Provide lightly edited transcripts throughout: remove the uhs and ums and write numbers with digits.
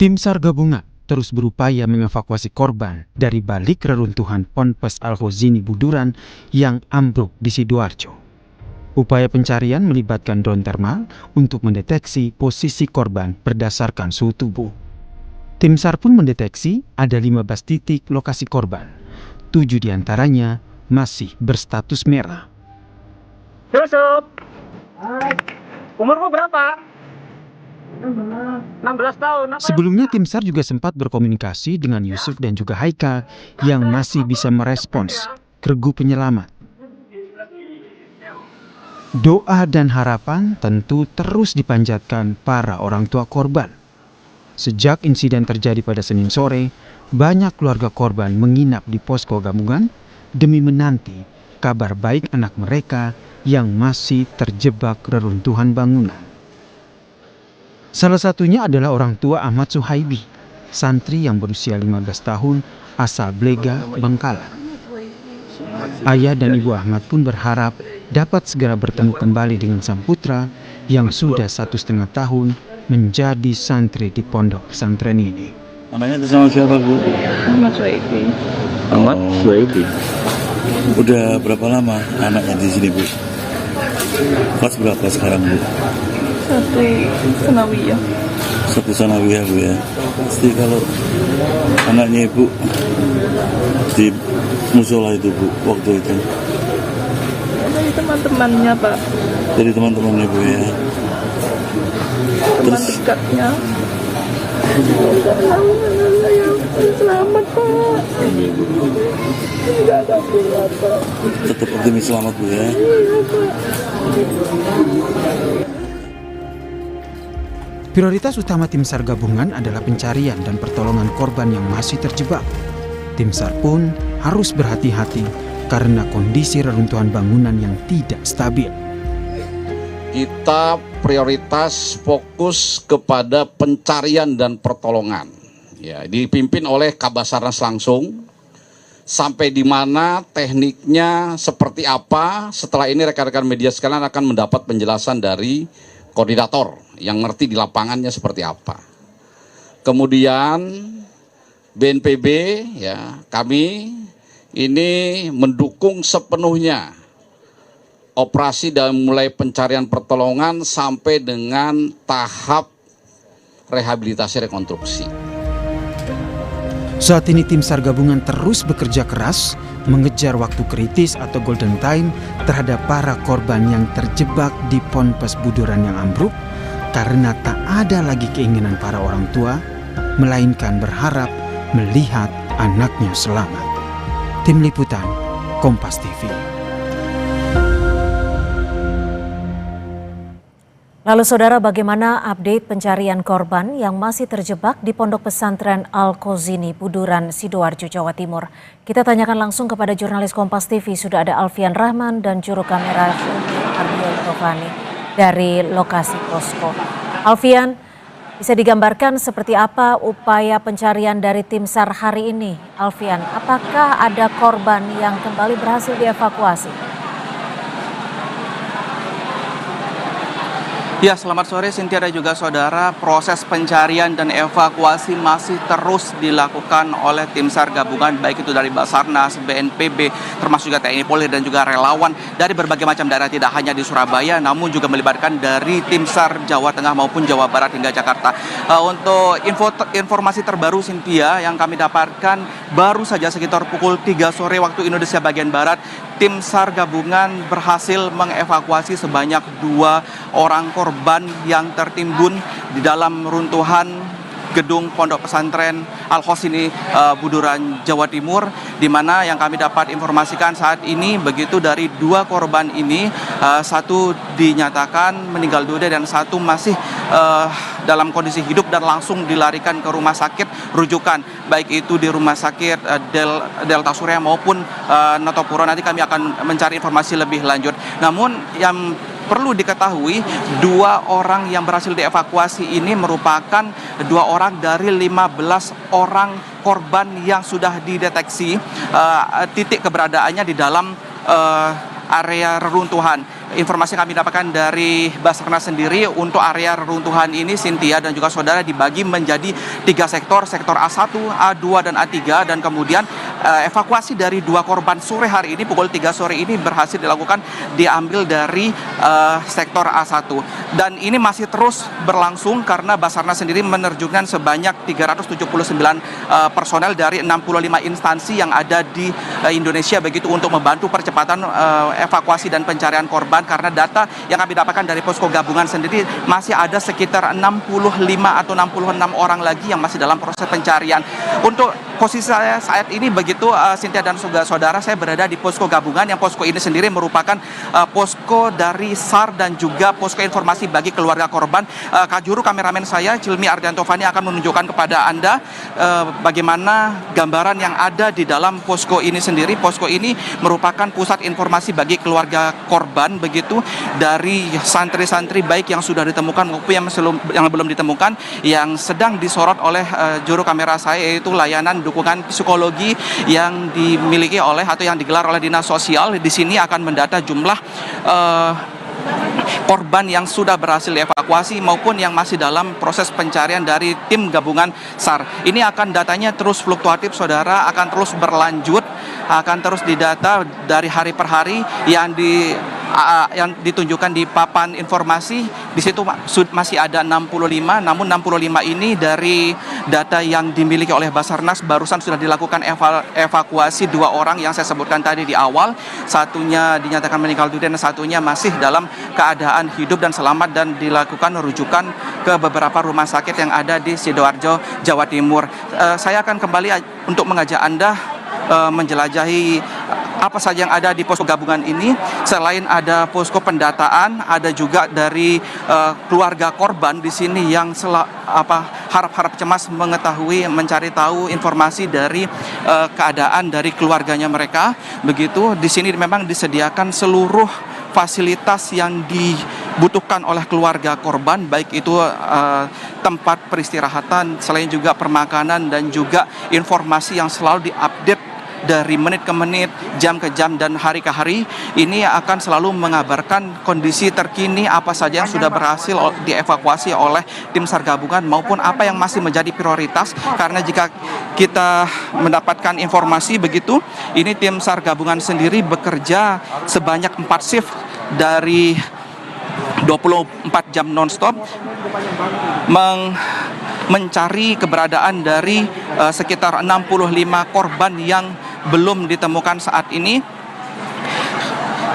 Tim SAR gabungan terus berupaya mengevakuasi korban dari balik reruntuhan Ponpes Al-Khozini Buduran yang ambruk di Sidoarjo. Upaya pencarian melibatkan drone thermal untuk mendeteksi posisi korban berdasarkan suhu tubuh. Tim SAR pun mendeteksi ada 15 titik lokasi korban. 7 diantaranya masih berstatus merah. Yusuf, umurmu berapa? 16 tahun. Sebelumnya tim SAR juga sempat berkomunikasi dengan Yusuf dan juga Haika yang masih bisa merespons regu penyelamat. Doa dan harapan tentu terus dipanjatkan para orang tua korban. Sejak insiden terjadi pada Senin sore, banyak keluarga korban menginap di posko gabungan demi menanti kabar baik anak mereka yang masih terjebak reruntuhan bangunan. Salah satunya adalah orang tua Ahmad Suhaibi, santri yang berusia 15 tahun asal Blega, Bangkalan. Ayah dan ibu Ahmad pun berharap dapat segera bertemu kembali dengan sang putra yang sudah 1,5 tahun menjadi santri di pondok pesantren ini. Namanya itu sama siapa, Bu? Ahmad Suhaibi. Ahmad Suhaibi. Udah berapa lama anaknya di sini, Bu? Kelas berapa sekarang, Bu? Satu sanawiyah, Bu ya. Pasti kalau anaknya Ibu di musola itu, Bu, waktu itu. Dari teman-temannya, Pak. Dari teman-temannya, Bu ya. Teman dekatnya. Selamat, Pak. Enggak ada Pak. Tetap optimis selamat, Bu ya. Iya, Pak. Prioritas utama tim SAR gabungan adalah pencarian dan pertolongan korban yang masih terjebak. Tim SAR pun harus berhati-hati karena kondisi reruntuhan bangunan yang tidak stabil. Kita prioritas fokus kepada pencarian dan pertolongan. Ya, dipimpin oleh Kabasarnas langsung. Sampai di mana tekniknya seperti apa, setelah ini rekan-rekan media sekalian akan mendapat penjelasan dari koordinator yang ngerti di lapangannya seperti apa. Kemudian BNPB ya, kami ini mendukung sepenuhnya operasi dari mulai pencarian pertolongan sampai dengan tahap rehabilitasi rekonstruksi. Saat ini tim SAR gabungan terus bekerja keras mengejar waktu kritis atau golden time terhadap para korban yang terjebak di Ponpes Buduran yang ambruk karena tak ada lagi keinginan para orang tua melainkan berharap melihat anaknya selamat. Tim Liputan Kompas TV. Lalu saudara, bagaimana update pencarian korban yang masih terjebak di Pondok Pesantren Al-Khozini Buduran, Sidoarjo, Jawa Timur? Kita tanyakan langsung kepada jurnalis Kompas TV, sudah ada Alfian Rahman dan juru kamera Ardio Tovani dari lokasi posko. Alfian, bisa digambarkan seperti apa upaya pencarian dari tim SAR hari ini? Alfian, apakah ada korban yang kembali berhasil dievakuasi? Ya, selamat sore Cynthia dan juga saudara. Proses pencarian dan evakuasi masih terus dilakukan oleh tim SAR gabungan, baik itu dari Basarnas, BNPB, termasuk juga TNI Polri dan juga relawan dari berbagai macam daerah, tidak hanya di Surabaya, namun juga melibatkan dari tim SAR Jawa Tengah maupun Jawa Barat hingga Jakarta. Untuk informasi terbaru Cynthia yang kami dapatkan, baru saja sekitar pukul 3 sore waktu Indonesia bagian Barat, tim SAR gabungan berhasil mengevakuasi sebanyak 2 orang korban yang tertimbun di dalam runtuhan gedung Pondok Pesantren Al-Khozini Buduran, Jawa Timur, di mana yang kami dapat informasikan saat ini begitu dari 2 korban ini, satu dinyatakan meninggal dunia dan satu masih dalam kondisi hidup dan langsung dilarikan ke rumah sakit rujukan, baik itu di rumah sakit Delta Surya maupun Notopuro. Nanti kami akan mencari informasi lebih lanjut. Namun yang perlu diketahui, 2 orang yang berhasil dievakuasi ini merupakan 2 orang dari 15 orang korban yang sudah dideteksi titik keberadaannya di dalam area reruntuhan. informasi yang kami dapatkan dari Basarnas sendiri, untuk area reruntuhan ini Cynthia dan juga saudara dibagi menjadi 3 sektor, sektor A1, A2 dan A3, dan kemudian evakuasi dari 2 korban sore hari ini pukul 3 sore ini berhasil dilakukan, diambil dari sektor A1, dan ini masih terus berlangsung karena Basarnas sendiri menerjunkan sebanyak 379 personel dari 65 instansi yang ada di Indonesia begitu untuk membantu percepatan evakuasi dan pencarian korban, karena data yang kami dapatkan dari posko gabungan sendiri masih ada sekitar 65 atau 66 orang lagi yang masih dalam proses pencarian. Untuk posisi saya saat ini begitu, Cynthia dan saudara, saya berada di posko gabungan, yang posko ini sendiri merupakan posko dari SAR dan juga posko informasi bagi keluarga korban. Kajuru kameramen saya Cilmi Ardiantovani akan menunjukkan kepada Anda bagaimana gambaran yang ada di dalam posko ini sendiri. Posko ini merupakan pusat informasi bagi keluarga korban begitu, dari santri-santri baik yang sudah ditemukan maupun yang belum ditemukan, yang sedang disorot oleh juru kamera saya, yaitu layanan dukungan psikologi yang dimiliki oleh atau yang digelar oleh Dinas Sosial. Di sini akan mendata jumlah korban yang sudah berhasil dievakuasi maupun yang masih dalam proses pencarian dari tim gabungan SAR. Ini akan datanya terus fluktuatif, saudara, akan terus berlanjut, akan terus didata dari hari per hari. Yang ditunjukkan di papan informasi di situ masih ada 65, namun 65 ini dari data yang dimiliki oleh Basarnas barusan sudah dilakukan evakuasi 2 orang yang saya sebutkan tadi di awal. Satunya dinyatakan meninggal dunia dan satunya masih dalam keadaan hidup dan selamat, dan dilakukan rujukan ke beberapa rumah sakit yang ada di Sidoarjo, Jawa Timur. Saya akan kembali untuk mengajak Anda menjelajahi apa saja yang ada di posko gabungan ini. Selain ada posko pendataan, ada juga dari keluarga korban di sini yang harap-harap cemas mengetahui, mencari tahu informasi dari keadaan dari keluarganya mereka. Begitu, di sini memang disediakan seluruh fasilitas yang dibutuhkan oleh keluarga korban, baik itu tempat peristirahatan, selain juga permakanan dan juga informasi yang selalu diupdate dari menit ke menit, jam ke jam, dan hari ke hari. Ini akan selalu mengabarkan kondisi terkini apa saja yang sudah berhasil dievakuasi oleh tim SAR gabungan maupun apa yang masih menjadi prioritas. Karena jika kita mendapatkan informasi begitu, ini tim SAR gabungan sendiri bekerja sebanyak 4 shift dari 24 jam non-stop mencari keberadaan dari sekitar 65 korban yang belum ditemukan saat ini,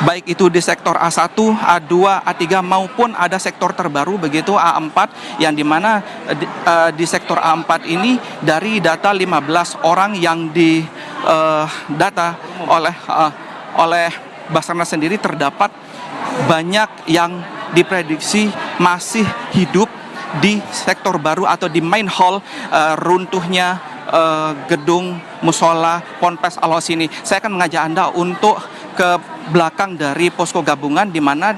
baik itu di sektor A1, A2, A3 maupun ada sektor terbaru begitu A4, yang dimana di sektor A4 ini dari data 15 orang yang didata oleh Basarnas sendiri, terdapat banyak yang diprediksi masih hidup di sektor baru atau di main hall runtuhnya gedung musola Ponpes Al-Hos ini. Saya akan mengajak Anda untuk ke belakang dari posko gabungan, di mana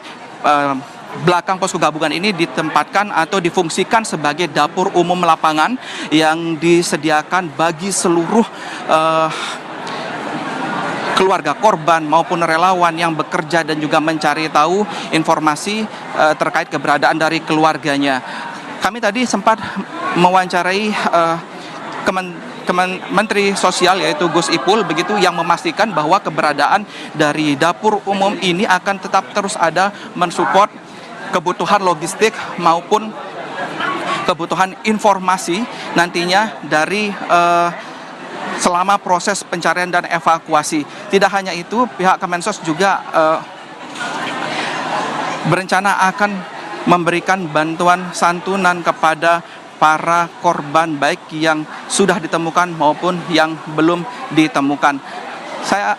belakang posko gabungan ini ditempatkan atau difungsikan sebagai dapur umum lapangan yang disediakan bagi seluruh keluarga korban maupun relawan yang bekerja dan juga mencari tahu informasi terkait keberadaan dari keluarganya. Kami tadi sempat mewawancarai Menteri Sosial, yaitu Gus Ipul begitu, yang memastikan bahwa keberadaan dari dapur umum ini akan tetap terus ada mensupport kebutuhan logistik maupun kebutuhan informasi nantinya dari selama proses pencarian dan evakuasi. Tidak hanya itu, pihak Kemensos juga berencana akan memberikan bantuan santunan kepada para korban, baik yang sudah ditemukan maupun yang belum ditemukan. Saya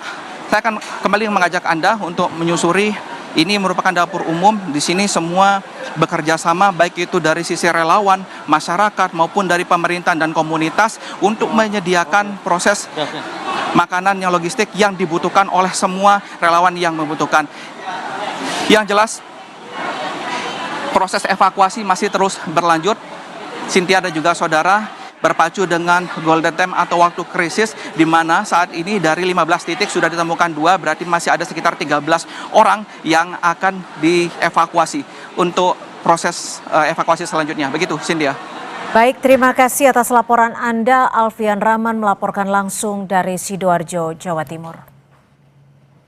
akan kembali mengajak Anda untuk menyusuri. Ini merupakan dapur umum. Di sini semua bekerja sama, baik itu dari sisi relawan, masyarakat maupun dari pemerintahan dan komunitas untuk menyediakan proses makanan yang logistik yang dibutuhkan oleh semua relawan yang membutuhkan. Yang jelas, proses evakuasi masih terus berlanjut. Cynthia dan juga saudara, berpacu dengan golden time atau waktu krisis, di mana saat ini dari 15 titik sudah ditemukan 2, berarti masih ada sekitar 13 orang yang akan dievakuasi untuk proses evakuasi selanjutnya. Begitu, Cynthia. Baik, terima kasih atas laporan Anda. Alfian Rahman melaporkan langsung dari Sidoarjo, Jawa Timur.